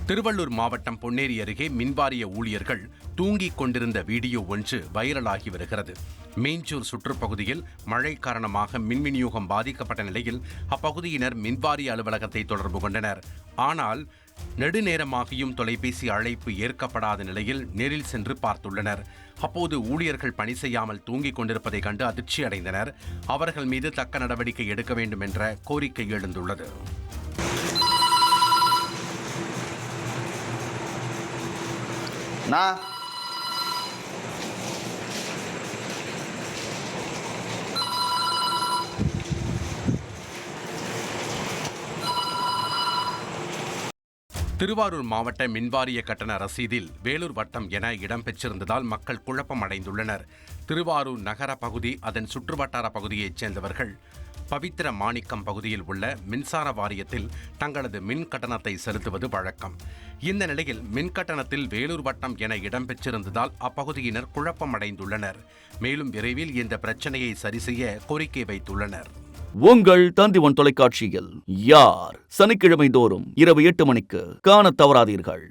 திருவள்ளூர் மாவட்டம் பொன்னேரி அருகே மின்வாரிய ஊழியர்கள் தூங்கிக் கொண்டிருந்த வீடியோ ஒன்று வைரலாகி வருகிறது. மீஞ்சூர் சுற்றுப்பகுதியில் மழை காரணமாக மின் விநியோகம் பாதிக்கப்பட்ட நிலையில் அப்பகுதியினர் மின்வாரிய அலுவலகத்தை தொடர்பு கொண்டனர். ஆனால் நெடுநேரமாகியும் தொலைபேசி அழைப்பு ஏற்கப்படாத நிலையில் நேரில் சென்று பார்த்துள்ளனர். அப்போது ஊழியர்கள் பணி செய்யாமல் தூங்கிக் கொண்டிருப்பதை கண்டு அதிர்ச்சி அடைந்தனர். அவர்கள் மீது தக்க நடவடிக்கை எடுக்க வேண்டும் என்ற கோரிக்கை எழுந்துள்ளது. திருவாரூர் மாவட்ட மின்வாரிய கட்டண ரசீதில் வேலூர் வட்டம் என இடம்பெற்றிருந்ததால் மக்கள் குழப்பம் அடைந்துள்ளனர். திருவாரூர் நகர பகுதி அதன் சுற்றுவட்டார பகுதியைச் சேர்ந்தவர்கள் பவித்திர மாணிக்கம் பகுதியில் உள்ள மின்சார வாரியத்தில் தங்களது மின் கட்டணத்தை செலுத்துவது வழக்கம். இந்த நிலையில் மின் கட்டணத்தில் வேலூர் வட்டம் என இடம்பெற்றிருந்ததால் அப்பகுதியினர் குழப்பம் அடைந்துள்ளனர். மேலும் விரைவில் இந்த பிரச்சனையை சரிசெய்ய கோரிக்கை வைத்துள்ளனர். உங்கள் தந்தி1 தொலைக்காட்சியில் யார் சனிக்கிழமை தோறும் இரவு 8 மணிக்கு காணத் தவறாதீர்கள்.